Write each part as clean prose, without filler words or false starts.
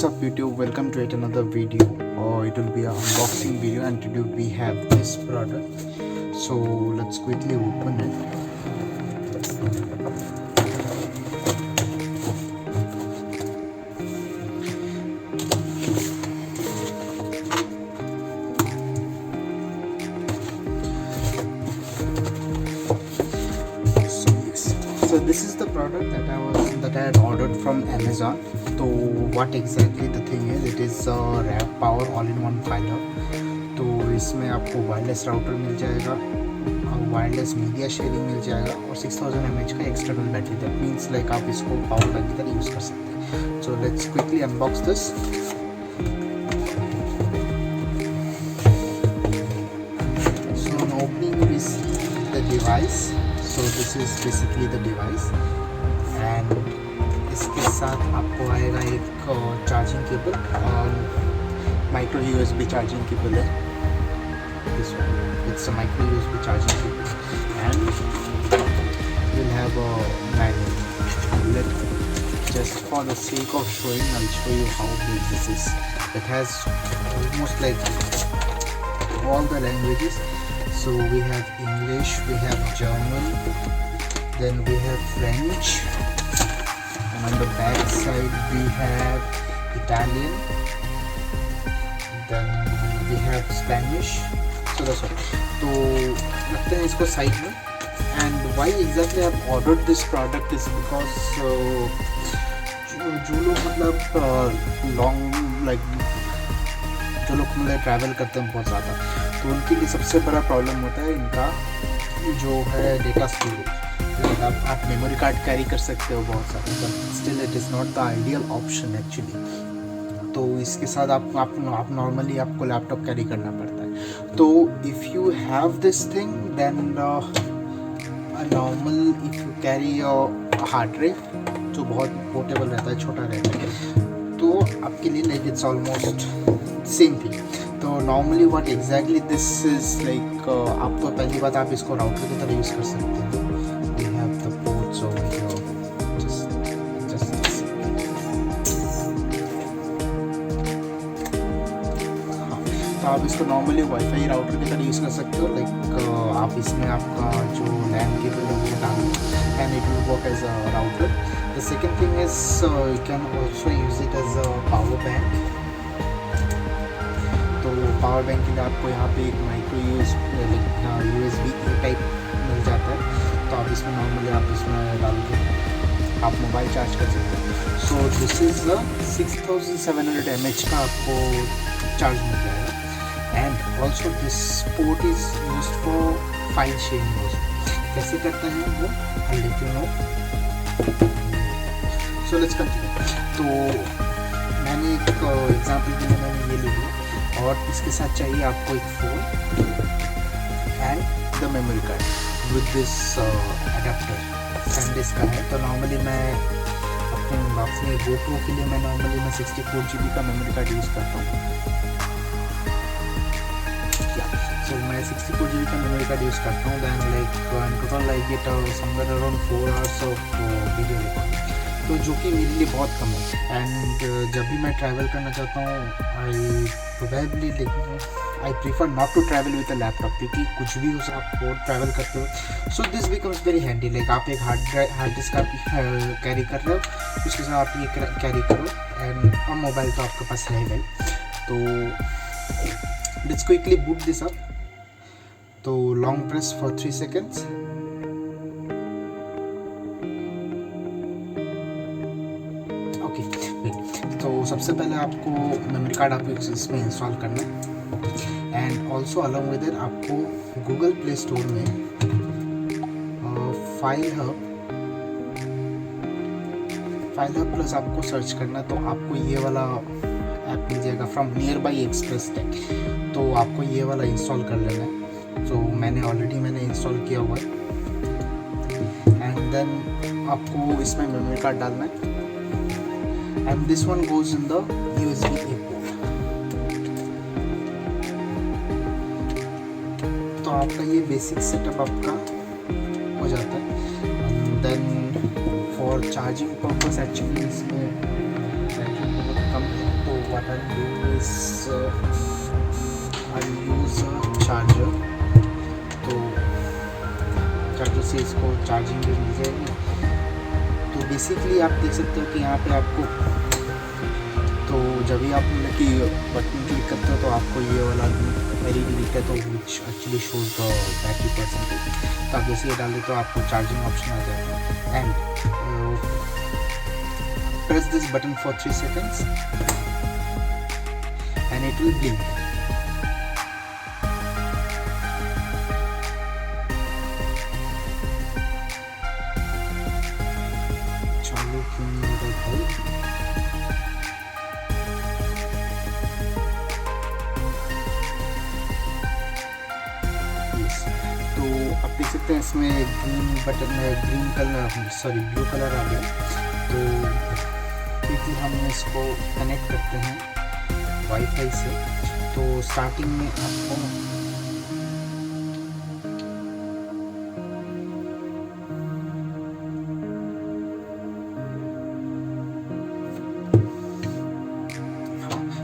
What's up YouTube, welcome to yet another video, or it will be an unboxing video, and today we have this product. So let's quickly open it. So this is the product that I had ordered from Amazon. तो what exactly the thing is, it is Ravpower all-in-one FileHub. तो इसमें आपको wireless router मिल जाएगा, wireless media sharing मिल जाएगा और 6000 mAh का external battery. That means like आप इसको पावर बैंक की तरह यूज़ कर सकते हैं. So let's quickly unbox this. So on opening we see the device. So this is basically the device, and इसके साथ आपको आएगा एक चार्जिंग केबल और माइक्रो USB चार्जिंग केबल है. This one, it's a micro USB charging cable, and you'll have a magnet. Just for the sake of showing, I'll show you how big this is. It has almost like all the languages. So we have English, we have German, then we have French, and on the back side we have Italian, then we have Spanish. So that's all. तो रखते हैं इसको side में. And why exactly I've ordered this product is because जो लोग मतलब long like जो लोग मतलब ट्रैवल करते हैं बहुत ज़्यादा, तो उनके लिए सबसे बड़ा प्रॉब्लम होता है इनका जो है डेटा स्टोरेज. आप मेमोरी कार्ड कैरी कर सकते हो बहुत सारे, but still it is not the ideal option actually. तो इसके साथ आप नॉर्मली आपको लैपटॉप कैरी करना पड़ता है. तो if you have this thing then normal if you carry hard drive जो बहुत पोर्टेबल रहता है, छोटा रहता है, तो आपके लिए like it's almost same thing. तो normally what exactly this is like, आपको पहली बात आप इसको राउटर की तरह यूज़ कर सकते हैं. We have the ports over here, just तो आप इसको नॉर्मली वाईफाई राउटर की तरह यूज़ कर सकते हो. लाइक आप इसमें आपका जो लैन केबल है वो डालो and it will work as a router. The second thing is you can also use it as a power bank. तो पावर बैंक के लिए आपको यहाँ पे एक माइक्रो USB टाइप मिल जाता है. तो आप इसमें नॉर्मली आप इसमें डाल के आप मोबाइल चार्ज कर सकते हैं. सो दिस इज़ 6700 mAh का आपको चार्ज मिल जाएगा. And also this port is used for file sharing. कैसे करते हैं वो I let you know. So let's continue. तो मैंने एक एग्जांपल के लिए मैंने ये ले लिया, और इसके साथ चाहिए आपको एक phone and the memory card with this adapter. SanDisk का है. तो नॉर्मली मैं अपने GoPro के लिए मैं 64 GB का मेमोरी कार्ड यूज़ करता हूँ. सो मैं 64 GB का मेमोरी कार्ड यूज़ करता हूँ. Then like total like it somewhere around 4 hours of video recording, तो जो कि मेरे लिए बहुत कम है. एंड जब भी मैं ट्रैवल करना चाहता हूँ, I prefer not to travel with a laptop, क्योंकि कुछ भी उसे आप ट्रैवल करते हो. So this becomes very handy. Like आप एक हार्ड डिस्क आप कैरी कर रहे हो, उसके साथ आप ये कैरी करो, एंड और मोबाइल तो आपके पास रहेगा ही. तो let's quickly boot this up. तो लॉन्ग प्रेस फॉर 3 seconds. तो सबसे पहले आपको मेमोरी कार्ड आपको इसमें इंस्टॉल करना है. And also along with it आपको गूगल प्ले स्टोर में फाइलहब प्लस आपको सर्च करना. तो आपको ये वाला ऐप मिल जाएगा from nearby express tech. तो आपको ये वाला इंस्टॉल कर लेना है. तो मैंने इंस्टॉल किया हुआ है. एंड देन आपको इसमें मेमोरी कार्ड डालना है. And this one goes in the USB-A port. तो आपका ये बेसिक सेटअप आपका हो जाता है. And then for charging purpose actually इसमें बैटरी बहुत कम है. what I'll do is I'll use a charger. तो चार्जर से इसको चार्जिंग भी मिल जाएगी। तो बेसिकली आप देख सकते हो कि यहाँ पे आपको, तो जब भी आप मतलब कि बटन क्लिक करते हो तो आपको ये वाला LED दिखता है, तो which actually shows the battery percentage. तो आप जैसे ये डाल देते हो आपको चार्जिंग ऑप्शन आ जाता है। And press this button for 3 seconds and it will blink. चालू क्यों नहीं हो रहा भाई? Yes. तो आप देख सकते हैं इसमें green button, green colour, sorry blue colour आ गया। तो क्योंकि हम इसको कनेक्ट करते हैं वाईफाई से, तो स्टार्टिंग में आपको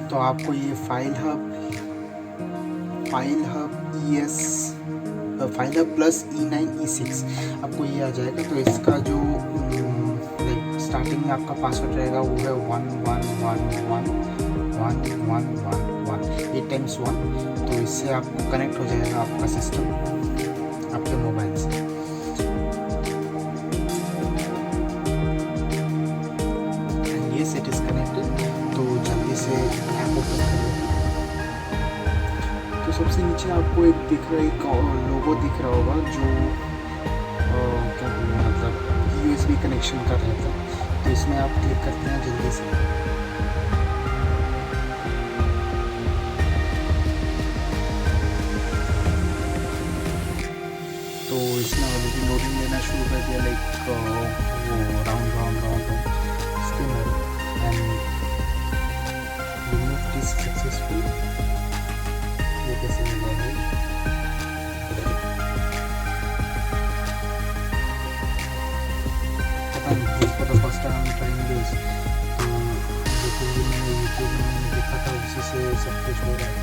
तो आपको ये file hub plus E9 E6 आपको ये आ जाएगा। तो इसका जो स्टार्टिंग में आपका पासवर्ड रहेगा वो है 11111111 8 times 1। तो इससे आपको कनेक्ट हो जाएगा आपका सिस्टम आपके मोबाइल से। And yes it is connected. तो जल्दी से ऐप ओपन करें। तो सबसे नीचे आपको एक दिख रहा है, एक लोगो दिख रहा होगा जो क्या बोलूँ, मतलब USB कनेक्शन का रहता है। तो इसमें आप क्लिक करते हैं जल्दी से। तो इसने ऑलरेडी लोडिंग लेना शुरू कर दिया, लाइक वो round spin and remove this successful. ये कैसे मिला है? फर्स्ट टाइम हम ट्राइंग दिस। तो जो कुछ भी मैंने यूट्यूब में देखा था उसी से सब कुछ हो रहा है।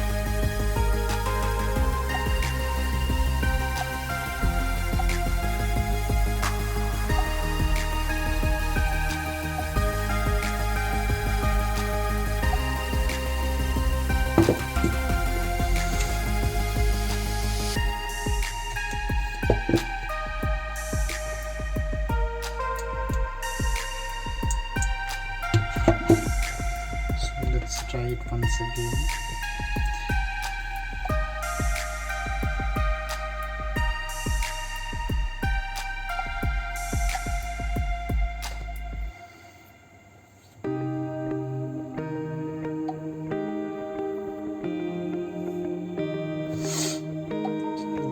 Try it once again.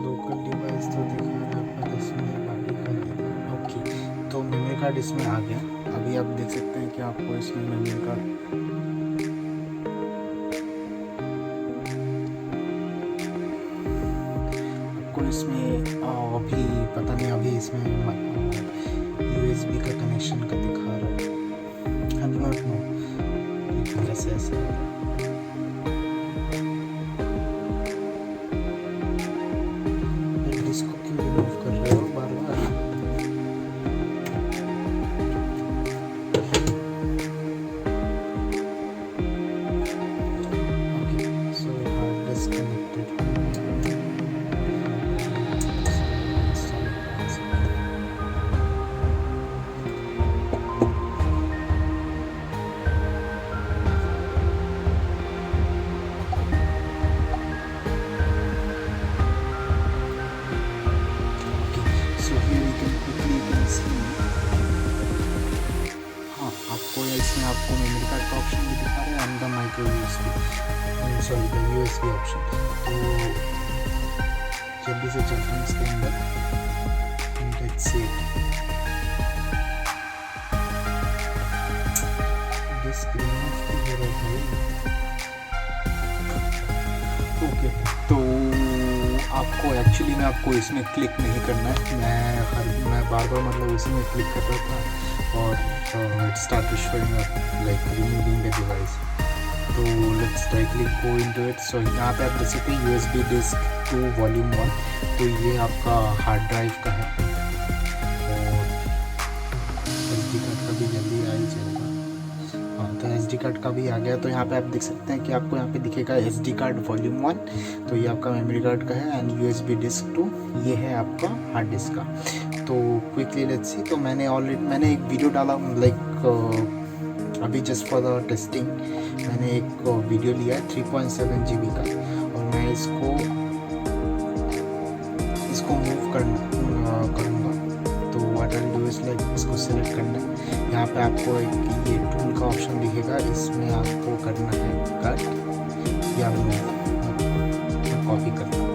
Local device तो दिखा रहा है पर इसमें बाकी का नहीं। ओके, तो मेमोरी कार्ड इसमें आ गया। अभी आप देख सकते हैं कि आपको इसमें मेमोरी कार्ड इसमें अभी पता नहीं, अभी इसमें USB का कनेक्शन का दिखा रहा है। आई डू नॉट नो कैसे ऐसा। इसको क्यों रिमूव कर रहे हो बार बार? Okay, so hard disk connected. इसमें आपको मेमोरी कार्ड का ऑप्शन भी दिखा रहा है and the micro sorry the USB option. तो जल्दी से चलते हैं इसके अंदर। Let's see this screen okay. तो आपको एक्चुअली में आपको इसमें क्लिक नहीं करना है। मैं बार बार मतलब उसी में क्लिक कर रहा था और it started showing up like removing the device। तो let's directly go into it. So यहाँ पे आप देख सकते हैं USB डिस्क 2 वॉल्यूम 1, तो ये आपका हार्ड ड्राइव का है और SD कार्ड का भी जल्दी आ ही जाएगा। हाँ, तो SD कार्ड का भी आ गया। तो यहाँ पे आप देख सकते हैं कि आपको यहाँ पे दिखेगा SD कार्ड वॉल्यूम 1, तो ये आपका मेमोरी कार्ड का है, एंड USB डिस्क 2 ये है आपका हार्ड डिस्क का। तो क्विकली लेट्स सी। तो मैंने एक वीडियो डाला, लाइक अभी जस्ट फॉर द टेस्टिंग मैंने एक वीडियो लिया है 3.7 GB का, और मैं इसको मूव करूँगा। तो what I do is like इसको सेलेक्ट करना है। यहाँ पे आपको एक ये टूल का ऑप्शन दिखेगा, इसमें आपको करना है कट या मूव। मैं कॉपी करता हूँ,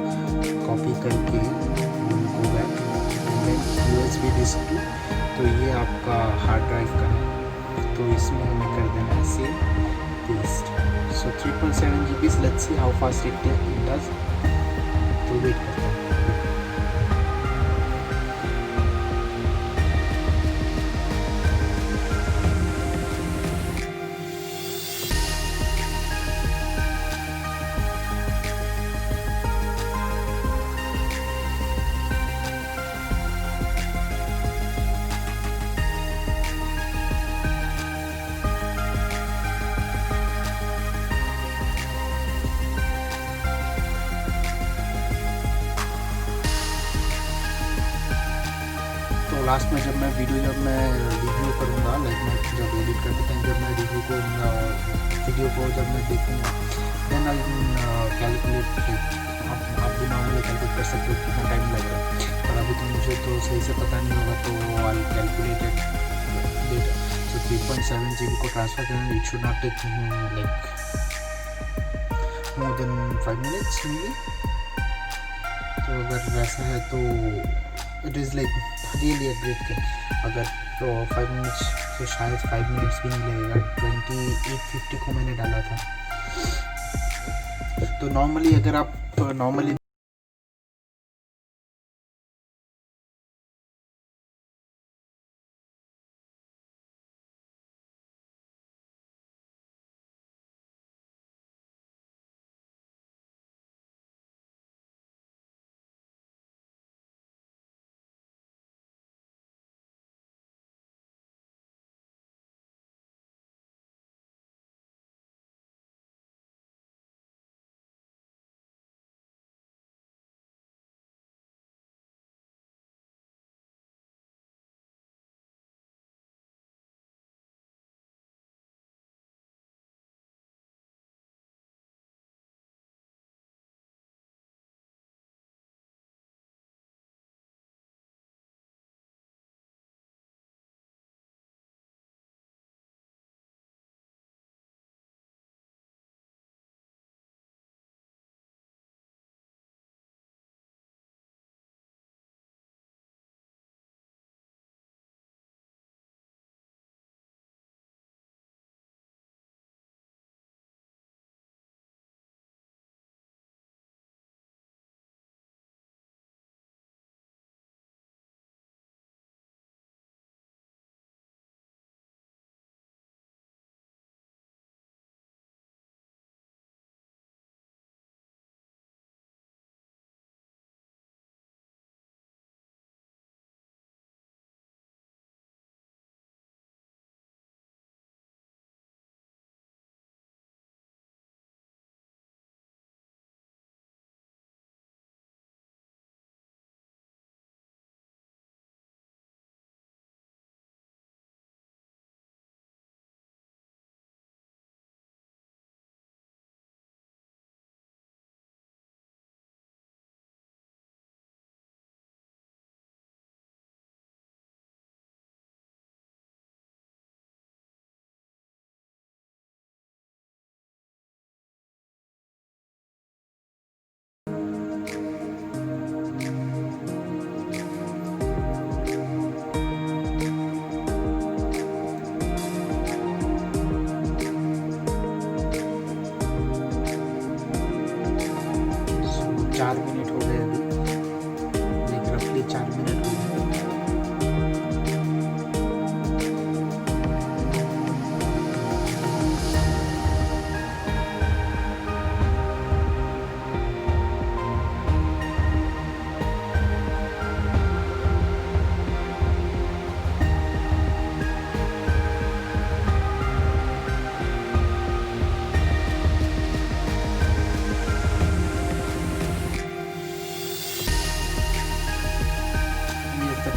कॉपी करके गो बैक USB डिस्क 2, तो ये आपका हार्ड ड्राइव का है, तो इसमें हमें कर देना है save paste. So 3.7 GB, let's see how fast it does. तो वेट करते हैं। लास्ट में जब मैं रिव्यू करूँगा, लाइक मैं जब एडिट करते टाइम जब मैं वीडियो को जब मैं देखूँगा, देन आई कैलकुलेट। आप भी नॉर्मली कैलकुलेट कर सकते हो कितना टाइम लग रहा है, पर अभी तो मुझे तो सही से पता नहीं होगा, तो I calculated data. So 3.7 GB को ट्रांसफ़र करना, it should not take like more than 5 minutes maybe. तो अगर वैसा है तो it is like really a great thing. अगर तो 5 मिनट्स, तो शायद 5 मिनट्स भी नहीं लगेगा। 2850 को मैंने डाला था। तो नॉर्मली अगर आप normally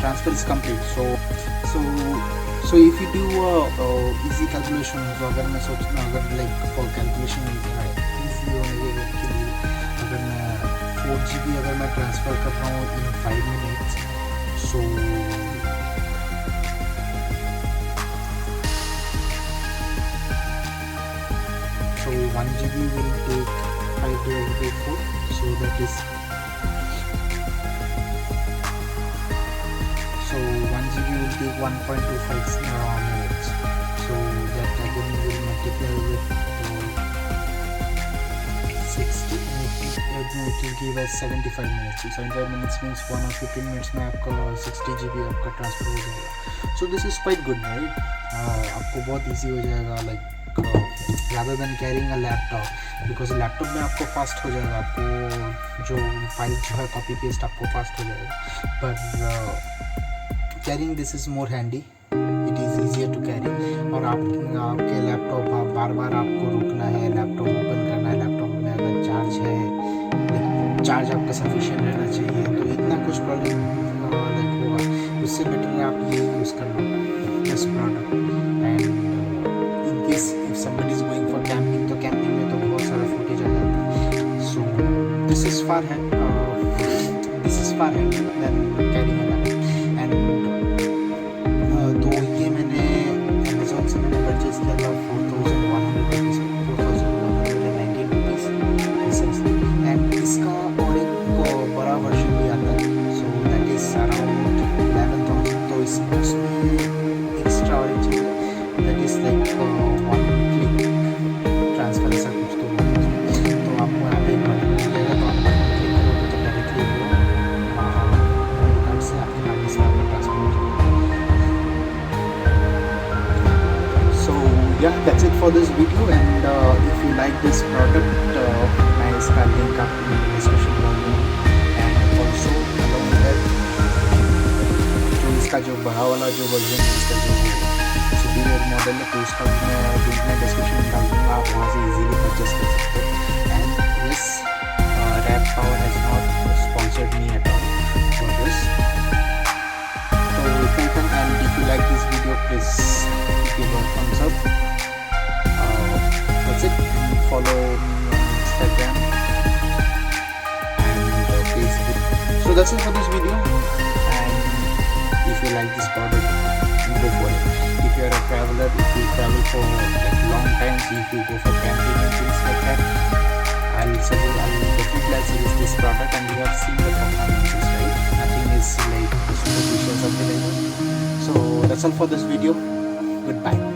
transfer is complete. So if you do easy calculation, तो अगर मैं सोचना अगर like for calculation easy होने के लिए अगर मैं 4 GB अगर मैं ट्रांसफ़र कर रहा हूँ in 5 minutes, so 1 GB will take 5 divided by 4, so that is 1 GB will take 1.25 minutes, so that again will multiply with 60, it will give us 75 minutes. 75 minutes means 1 or 15 minutes में आपका 60 GB आपका transfer हो जाएगा. So this is quite good, right? आपको बहुत easy हो जाएगा, like rather than carrying a laptop, because laptop में आपको fast हो जाएगा, आपको जो फाइल जो है कॉपी पेस्ट आपको fast हो जाएगा, but carrying this is more handy, it is easier to carry. और आपके लैपटॉप बार बार आपको रुकना है, लैपटॉप ओपन करना है, लैपटॉप में अगर चार्ज है, चार्ज आपका सफिशिएंट रहना चाहिए, तो इतना कुछ प्रॉब्लम लाइक होगा. उससे बेटर है आप ये यूज़ कर लो this product. And in case if somebody is going for camping, तो कैंपिंग में तो बहुत सारा फुटेज आ जाता है. So this is far handy than carrying a laptop. And तो ये मैंने अमेज़ॉन से मैंने परचेज किया था 4,119 रुपीज़. एंड इसका और एक बड़ा वर्जन भी आता है, सो दैट इज़ अराउंड 11,000. तो इसमें एक्स्ट्रा और एक चीज़ that is like 1 click transfer ऐसा कुछ. तो आपको यहाँ पे एक बटन मिल जाएगा, तो आप बटन क्लिक करोगे तो डायरेक्टली वो कार्ड से आपके हार्ड डिस्क में आपका ट्रांसफर हो जाएगा. So yeah, that's it for this video, and if you like this product, मैं इसका लिंक आपको डिस्क्रिप्शन में दूँगा. And also along with that जो इसका जो बड़ा वाला जो वर्जन है, इसका जो सुपीरियर मॉडल है, तो उसका मैं लिंक में डिस्क्रिप्शन में डाल दूँगा, आप वहाँ से इजीली परचेस कर सकते हो. And yes, Ravpower has not sponsored me at all for this. So welcome, and if you like this video, please give a thumbs up. That's it. Follow me on Instagram and Facebook. So that's it for this video. And if you like this product, you go for it. If you are a traveler, if you travel for like long times, if you go for camping and things like that, I'll definitely suggest this product. And you have seen the performances, right? Nothing is like superficial, something like that. So that's all for this video. Goodbye.